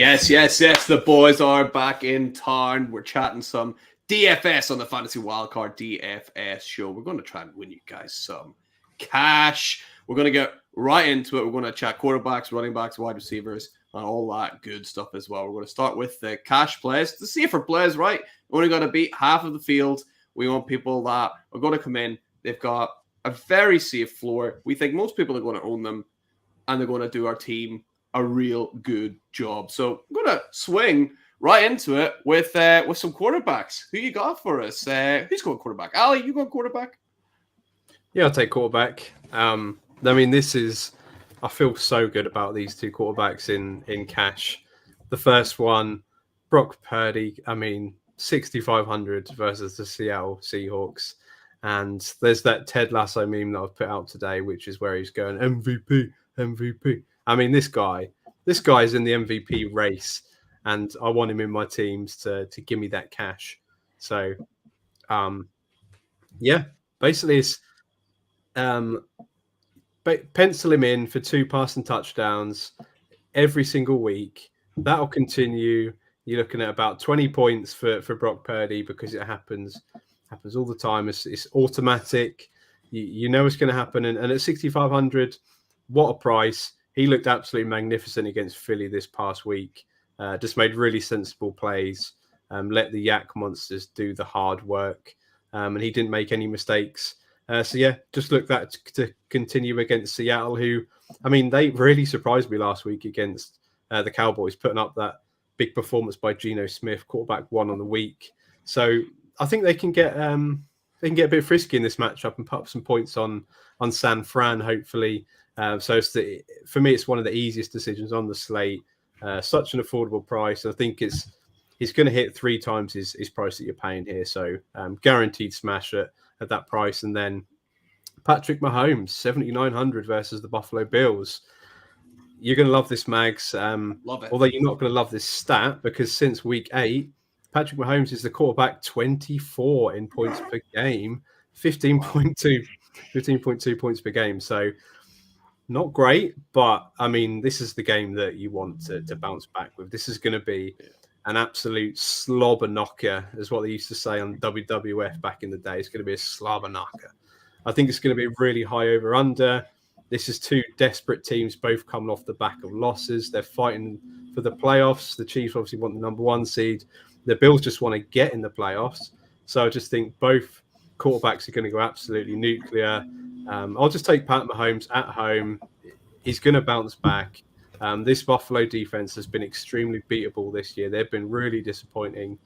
Yes. The boys are back in town. We're chatting some DFS on the Fantasy Wildcard DFS show. We're going to try and win you guys some cash. We're going to get right into it. We're going to chat quarterbacks, running backs, wide receivers, and all that good stuff as well. We're going to start with the cash plays. The safer plays, right? We're only going to beat half of the field. We want people that are going to come in. They've got a very safe floor. We think most people are going to own them, and they're going to do our team a real good job. So I'm going to swing right into it with some quarterbacks. Who you got for us? Who's going quarterback? Ali, you going quarterback? Yeah, I'll take quarterback. I feel so good about these two quarterbacks in cash. The first one, Brock Purdy. 6,500 versus the Seattle Seahawks. And there's that Ted Lasso meme that I've put out today, which is where he's going MVP. This guy's in the MVP race, and I want him in my teams to give me that cash. So, basically it's pencil him in for 2 passing touchdowns every single week. That'll continue. You're looking at about 20 points for Brock Purdy because it happens all the time. It's automatic. You know it's going to happen. And at 6,500, what a price. He looked absolutely magnificent against Philly this past week. Just made really sensible plays. Let the Yak Monsters do the hard work. And he didn't make any mistakes. Just look that to continue against Seattle, who, they really surprised me last week against the Cowboys, putting up that big performance by Geno Smith, quarterback 1 on the week. So I think they can get a bit frisky in this matchup and put up some points on San Fran, hopefully. For me, it's one of the easiest decisions on the slate. Such an affordable price. I think he's going to hit 3 times his price that you're paying here. So guaranteed smash at that price. And then Patrick Mahomes, 7,900 versus the Buffalo Bills. You're going to love this, Mags. Love it. Although you're not going to love this stat because since week 8, Patrick Mahomes is the quarterback 24 in points per game, 15.2 points per game. So not great, but this is the game that you want to bounce back with. This is going to be an absolute slobber knocker, is what they used to say on WWF back in the day. It's going to be a slobber knocker. I think it's going to be really high over under. This is 2 desperate teams, both coming off the back of losses. They're fighting for the playoffs. The Chiefs obviously want the number 1 seed. The Bills just want to get in the playoffs. So I just think both quarterbacks are going to go absolutely nuclear. I'll just take Pat Mahomes at home. He's going to bounce back. This Buffalo defense has been extremely beatable this year. They've been really disappointing.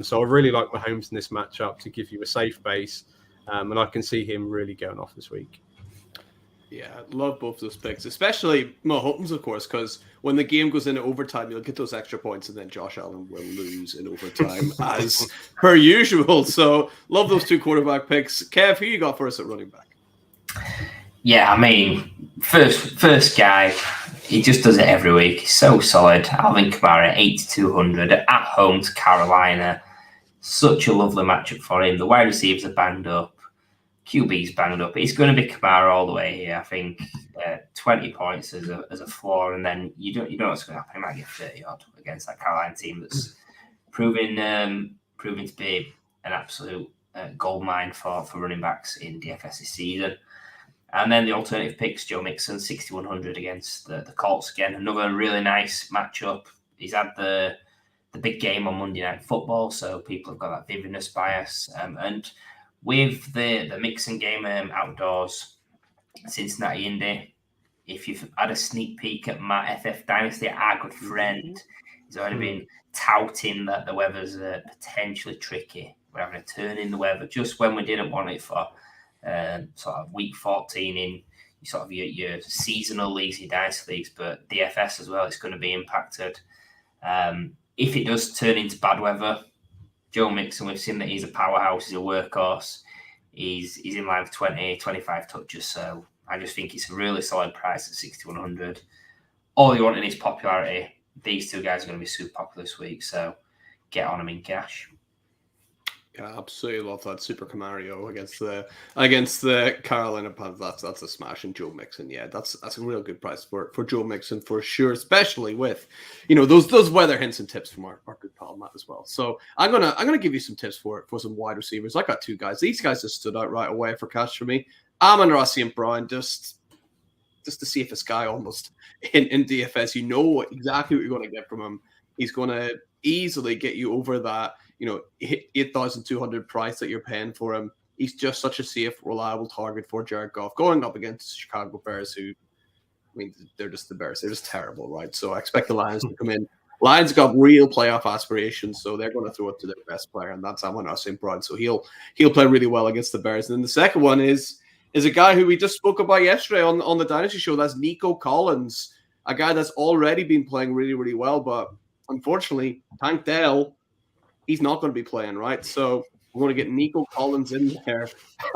So I really like Mahomes in this matchup to give you a safe base. And I can see him really going off this week. Yeah, I love both those picks, especially Mahomes, of course, because when the game goes into overtime, you'll get those extra points, and then Josh Allen will lose in overtime as per usual. So love those 2 quarterback picks. Kev, who you got for us at running back? Yeah, first guy, he just does it every week. He's so solid. Alvin Kamara, 8,200 at home to Carolina. Such a lovely matchup for him. The wide receivers are banged up. QB's banged up. It's going to be Kamara all the way here. I think 20 points as a floor, and then you don't know what's going to happen. He might get 30 odd against that Carolina team that's proving to be an absolute goldmine for running backs in DFS this season. And then the alternative picks, Joe Mixon, 6,100 against the Colts again. Another really nice matchup. He's had the big game on Monday Night Football, so people have got that vividness bias. And with the Mixon game outdoors, Cincinnati Indy, if you've had a sneak peek at Matt FF Dynasty, our good friend, he's already been touting that the weather's potentially tricky. We're having a turn in the weather just when we didn't want it for sort of week 14 in sort of your seasonal leagues, your dynasty leagues, but DFS as well, it's going to be impacted. If it does turn into bad weather, Joe Mixon, we've seen that he's a powerhouse, he's a workhorse, he's in line for 20, 25 touches, so I just think it's a really solid price at 6,100. All you want in his popularity, these 2 guys are going to be super popular this week, so get on them in cash. Yeah, absolutely love that Super Camario against the Carolina Panthers. That's a smash. And Joe Mixon, yeah, that's a real good price for Joe Mixon for sure, especially with those weather hints and tips from our good pal Matt as well. So I'm gonna give you some tips for some wide receivers. I got two guys. These guys just stood out right away for cash for me. Amon-Ra St. Brown, just to see if this guy almost in DFS, you know exactly what you're going to get from him. He's going to easily get you over that 8,200 price that you're paying for him. He's just such a safe, reliable target for Jared Goff going up against the Chicago Bears, who, I mean, they're just the Bears. They're just terrible, right? So I expect the Lions to come in. Lions got real playoff aspirations, so they're going to throw it to their best player, and that's Amon-Ra St. Brown. So he'll play really well against the Bears. And then the second one is a guy who we just spoke about yesterday on the Dynasty Show. That's Nico Collins, a guy that's already been playing really, really well, but unfortunately, Tank Dell, he's not going to be playing, right? So we're going to get Nico Collins in there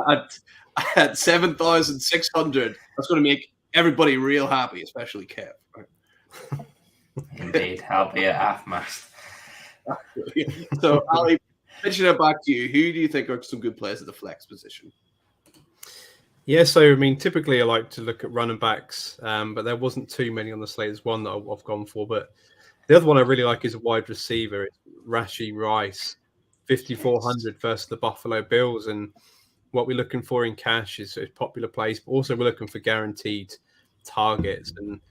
at 7,600. That's going to make everybody real happy, especially Kev. Right? Indeed, I'll be at half-mast. So, Ali, pitching it back to you. Who do you think are some good players at the flex position? Yeah, so I mean, typically I like to look at running backs, but there wasn't too many on the slate. There's one that I've gone for, but the other one I really like is a wide receiver. It's Rashee Rice, 5,400 versus the Buffalo Bills. And what we're looking for in cash is popular plays, but also we're looking for guaranteed targets. And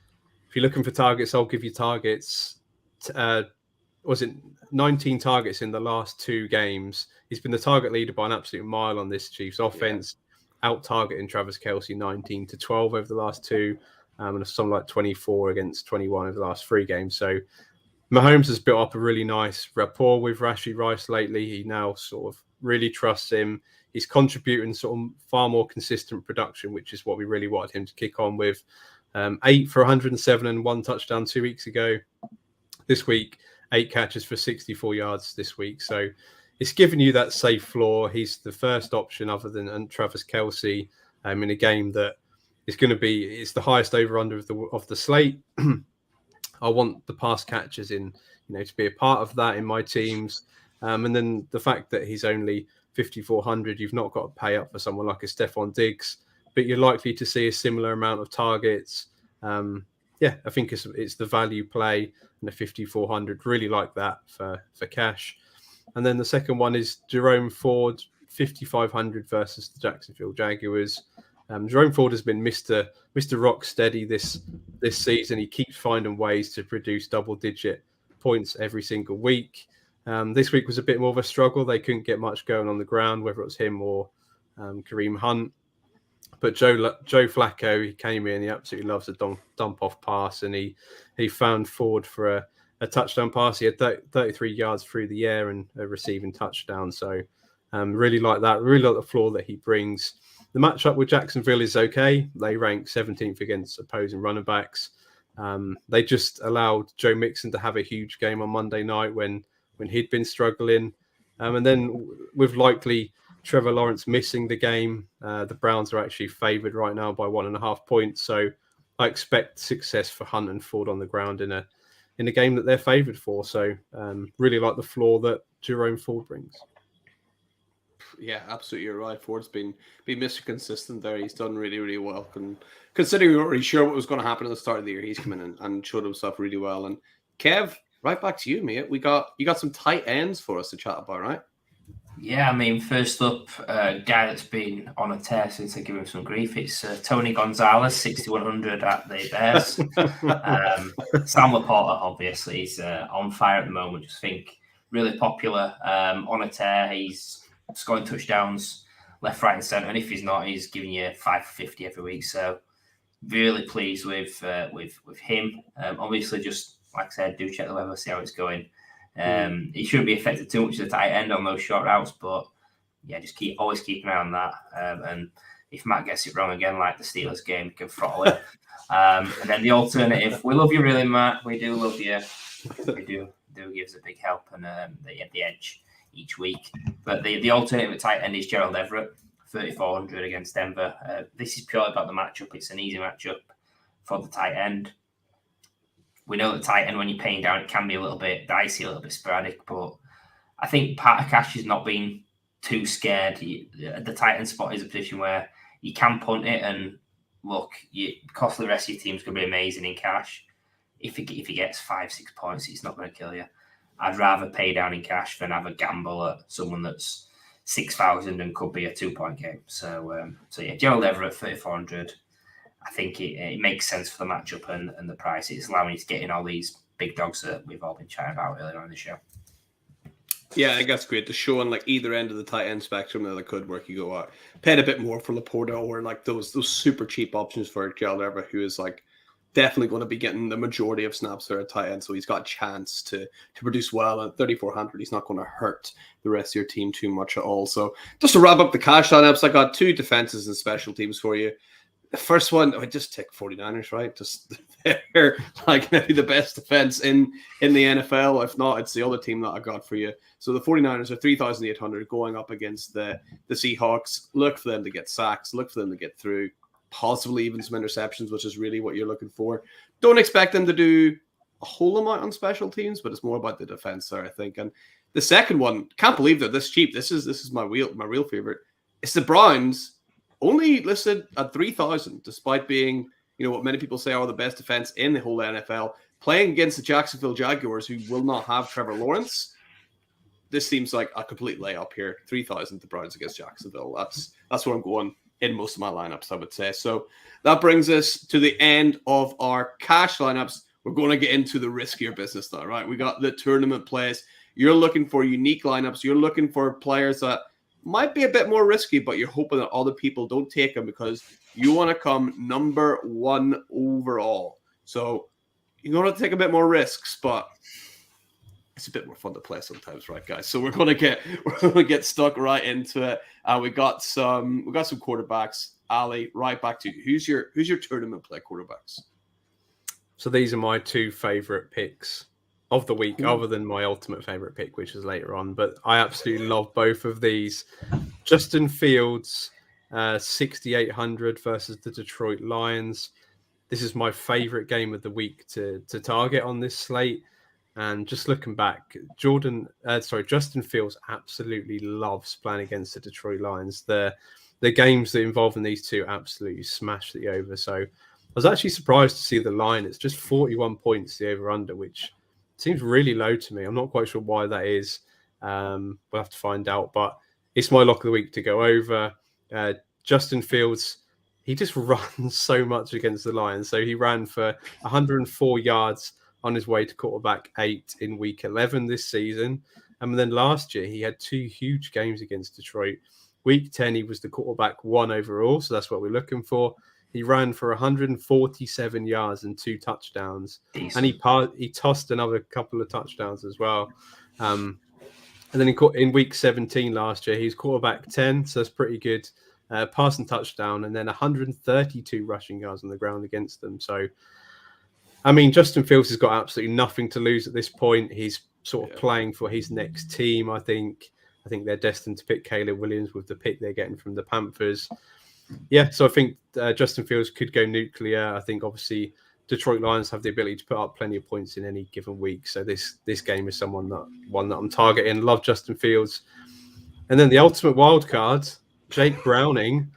if you're looking for targets, I'll give you targets. Was it 19 targets in the last two games? He's been the target leader by an absolute mile on this Chiefs offense, out-targeting Travis Kelce 19-12 over the last two, and something like 24 against 21 over the last three games. So Mahomes has built up a really nice rapport with Rashee Rice lately. He now sort of really trusts him. He's contributing sort of far more consistent production, which is what we really wanted him to kick on with. 8 for 107 and 1 touchdown 2 weeks ago. This week, 8 catches for 64 yards this week. So it's giving you that safe floor. He's the first option other than Travis Kelce in a game that is going to be, it's the highest over-under of the slate. I want the pass catchers in, to be a part of that in my teams. And then the fact that he's only 5,400, you've not got to pay up for someone like a Stephon Diggs, but you're likely to see a similar amount of targets. I think it's the value play and the 5,400. Really like that for cash. And then the second one is Jerome Ford, 5,500 versus the Jacksonville Jaguars. Jerome Ford has been Mr. Rock Steady this season. He keeps finding ways to produce double-digit points every single week. This week was a bit more of a struggle. They couldn't get much going on the ground, whether it was him or Kareem Hunt. But Joe Flacco, he came in. He absolutely loves a dump-off pass, and he found Ford for a touchdown pass. He had 33 yards through the air and a receiving touchdown. So really like that. Really like the floor that he brings. The matchup with Jacksonville is okay. They rank 17th against opposing running backs. They just allowed Joe Mixon to have a huge game on Monday night when he'd been struggling. And then with likely Trevor Lawrence missing the game, the Browns are actually favored right now by 1.5 points. So I expect success for Hunt and Ford on the ground in a game that they're favored for. So really like the floor that Jerome Ford brings. Yeah, absolutely. You're right. Ford's been Mr. Consistent there. He's done really, really well. And considering we weren't really sure what was going to happen at the start of the year, he's come in and showed himself really well. And Kev, right back to you, mate. You got some tight ends for us to chat about, right? Yeah, I mean, first up, a guy that's been on a tear since I give him some grief. It's Tony Gonzalez, 6,100 at the Bears. Sam Laporta, obviously, is on fire at the moment. Just think really popular, on a tear. He's scoring touchdowns left, right, and centre. And if he's not, he's giving you 5 for 50 every week. So really pleased with him. Obviously, just like I said, do check the weather, see how it's going. He shouldn't be affected too much of the tight end on those short routes, but yeah, just always keep an eye on that. And if Matt gets it wrong again, like the Steelers game, you can throttle it. And then the alternative, we love you really, Matt. We do love you. We do give us a big help and the edge each week. But the alternative at tight end is Gerald Everett, 3,400 against Denver. This is purely about the matchup. It's an easy matchup for the tight end. We know that tight end, when you're paying down, it can be a little bit dicey, a little bit sporadic. But I think part of cash has not been too scared. The tight end spot is a position where you can punt it, and look, because the rest of your team's going to be amazing in cash. If he gets 5-6 points, it's not going to kill you. I'd rather pay down in cash than have a gamble at someone that's 6,000 and could be a 2-point game. So yeah, Gerald Everett 3,400. I think it makes sense for the matchup and the price. It's allowing you to get in all these big dogs that we've all been chatting about earlier on in the show. Yeah, I think that's great to show on like either end of the tight end spectrum that it could work. You go out, paying a bit more for Laporta or like those super cheap options for Gerald Everett, who is like definitely going to be getting the majority of snaps there at tight end. So he's got a chance to produce well at 3,400. He's not going to hurt the rest of your team too much at all. So just to wrap up the cash lineups, I got 2 defenses and special teams for you. The first one, I just take 49ers, right? Just they're like maybe the best defense in the NFL. If not, it's the other team that I got for you. So the 49ers are 3,800 going up against the Seahawks. Look for them to get sacks. Look for them to get through. Possibly even some interceptions, which is really what you're looking for. Don't expect them to do a whole amount on special teams, but it's more about the defense there, I think. And the second one, can't believe they're this cheap. This is my real favorite. It's the Browns. Only listed at 3,000, despite being, what many people say are the best defense in the whole NFL, playing against the Jacksonville Jaguars, who will not have Trevor Lawrence. This seems like a complete layup here. 3,000, the Browns against Jacksonville. That's where I'm going in most of my lineups, I would say. So that brings us to the end of our cash lineups. We're going to get into the riskier business now, right? We got the tournament plays. You're looking for unique lineups. You're looking for players that might be a bit more risky, but you're hoping that other people don't take them because you want to come number 1 overall. So you're going to take a bit more risks, but it's a bit more fun to play sometimes, right, guys? So we're going to get stuck right into it. We got some quarterbacks. Ali, right back to you. Who's your tournament play quarterbacks? So these are my 2 favorite picks of the week, other than my ultimate favorite pick, which is later on. But I absolutely love both of these. Justin Fields, 6,800 versus the Detroit Lions. This is my favorite game of the week to target on this slate. And just looking back, Justin Fields absolutely loves playing against the Detroit Lions. The games that involve in these two absolutely smash the over. So I was actually surprised to see the line. It's just 41 points, the over-under, which seems really low to me. I'm not quite sure why that is. We'll have to find out. But it's my lock of the week to go over. Justin Fields, he just runs so much against the Lions. So he ran for 104 yards on his way to quarterback 8 in week 11 this season. And then last year, he had 2 huge games against Detroit. Week 10, he was the quarterback 1 overall. So that's what we're looking for. He ran for 147 yards and 2 touchdowns. Decent. And he tossed another couple of touchdowns as well. And then in week 17 last year, he's quarterback 10. So that's pretty good. Passing touchdown and then 132 rushing yards on the ground against them. So, I mean, Justin Fields has got absolutely nothing to lose at this point. He's sort of playing for his next team, I think. I think they're destined to pick Caleb Williams with the pick they're getting from the Panthers. Yeah, so I think Justin Fields could go nuclear. I think, obviously, Detroit Lions have the ability to put up plenty of points in any given week. So this game is one that I'm targeting. Love Justin Fields. And then the ultimate wild card, Jake Browning,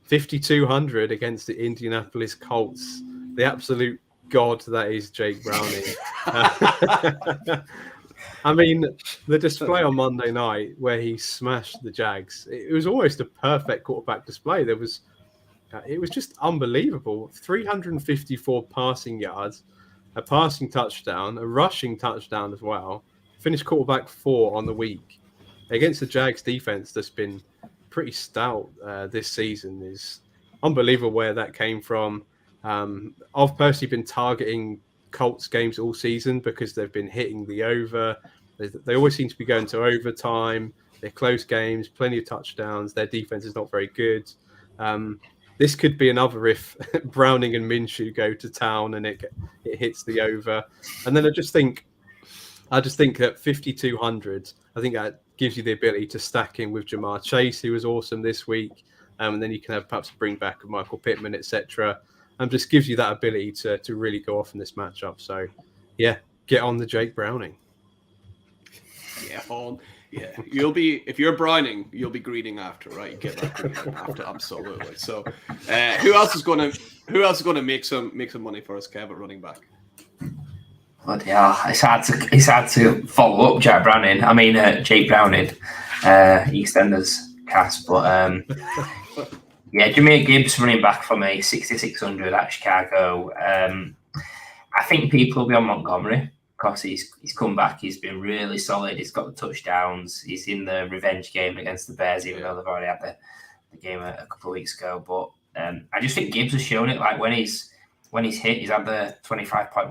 5,200 against the Indianapolis Colts. The absolute god that is Jake Browning. I mean, the display on Monday night where he smashed the Jags, it was almost a perfect quarterback display. It was just unbelievable. 354 passing yards, a passing touchdown, a rushing touchdown as well. Finished quarterback 4 on the week. Against the Jags defense that's been pretty stout this season. Is unbelievable where that came from. I've personally been targeting Colts games all season because they've been hitting the over. They always seem to be going to overtime. They're close games, plenty of touchdowns. Their defense is not very good. This could be another if Browning and Minshew go to town and it hits the over. And then I just think that 5,200, I think that gives you the ability to stack in with Jamar Chase, who was awesome this week. And then you can have perhaps a bring back of Michael Pittman, etc. And just gives you that ability to really go off in this matchup. So, yeah, get on the Jake Browning. Yeah, on. Yeah, you'll be if you're brining, you'll be greeting after, right? You get that greeting after, absolutely. So, who else is going to make some money for us, Kev, at running back? But yeah, it's hard to follow up Jake Browning, EastEnders cast, but yeah, Jameer Gibbs running back for me, 6,600 at Chicago. I think people will be on Montgomery because he's come back. He's been really solid. He's got the touchdowns. He's in the revenge game against the Bears, even though they've already had the game a couple of weeks ago. But I just think Gibbs has shown it. Like when he's hit, he's had the 25-point week.